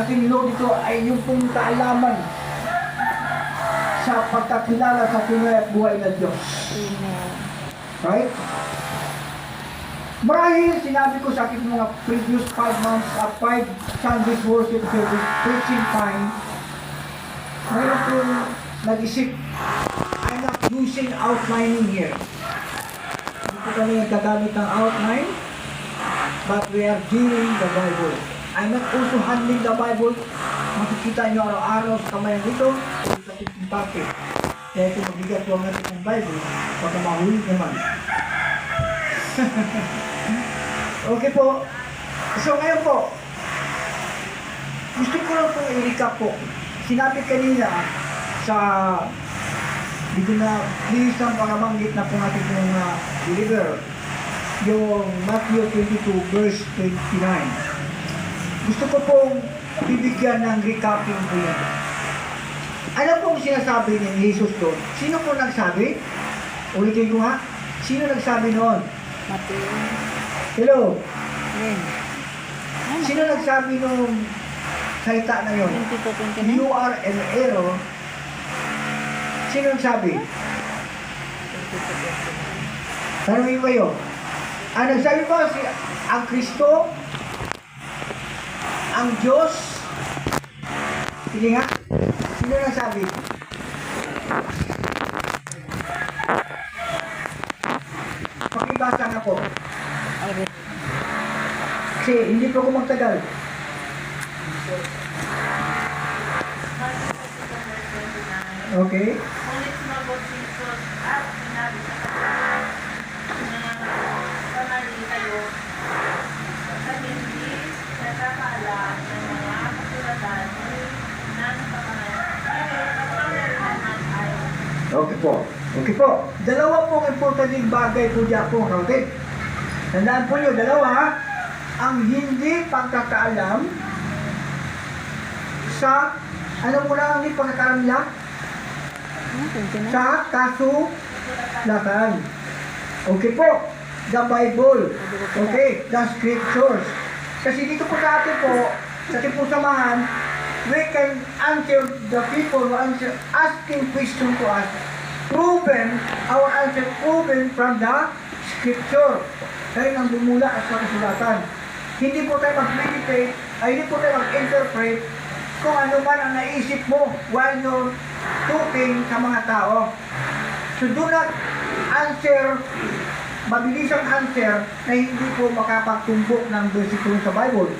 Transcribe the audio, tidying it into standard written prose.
ating Lord dito ay yung pong kaalaman sa pagkakilala sa tunay at buhay na Diyos. Amen. Right? Marahil sinabi ko sa aking mga previous 5 months at 5 Sundays worship service preaching time, mayroon kong nag-isip, I'm not using outlining here. Hindi ko kami nagkagamit ng outline, but we are dealing the Bible. I'm not also handling the Bible. Makikita nyo araw-araw sa kamay nito, sa pitong parte. Kaya ito mabigat po ang natin ng Bible, baka mahuli naman. Okay po. So ngayon po, gusto ko lang po i-recap po. Sinabi kanina sa dito na please ang pakabanggit na po natin yung deliver yung Matthew 22 verse 29. Gusto ko pong bibigyan ng recapping po yan. Ano pong sinasabi ni Jesus doon? Sino po nagsabi? Ulitin ko nga. Sino nagsabi noon? Matthew. Hello? Amen. Sino nagsabi nung salita na yun? 22, 29. You are an error. Sino nagsabi? Tanongin ko kayo. Ang nagsabi ba si ang Kristo? Ang Diyos? Sige nga. Sino nagsabi? Pakibasa nga po. Amen. Kasi hindi po ako magtagal. Okay. Ngunit sumagot si Jesus at sinabi sa kanila na panali kayo sa hindi nakakaalam ng mga kasulatan na napapangalaman ay Okay po. Okay po. Dalawa pong importanteng bagay po dyan po, okay? Tandaan po nyo, dalawa, ang hindi pagkakaalam sa, ano mo na ang hindi pagkakaalam nila? Sa kasulatan. Okay po. The Bible. Okay. The Scriptures. Kasi dito po sa atin po, sa ating po samahan, we can answer the people who answer asking question to us. Proven, our answer proven from the Scripture. Kaya nang bumula sa kasulatan. Hindi po tayo mag-meditate, ay hindi po tayo mag-interpret kung ano man ang naisip mo while you're talking sa mga tao. So do not answer, mabilis ang answer na hindi po makapagtumbok ng versikulo sa Bible.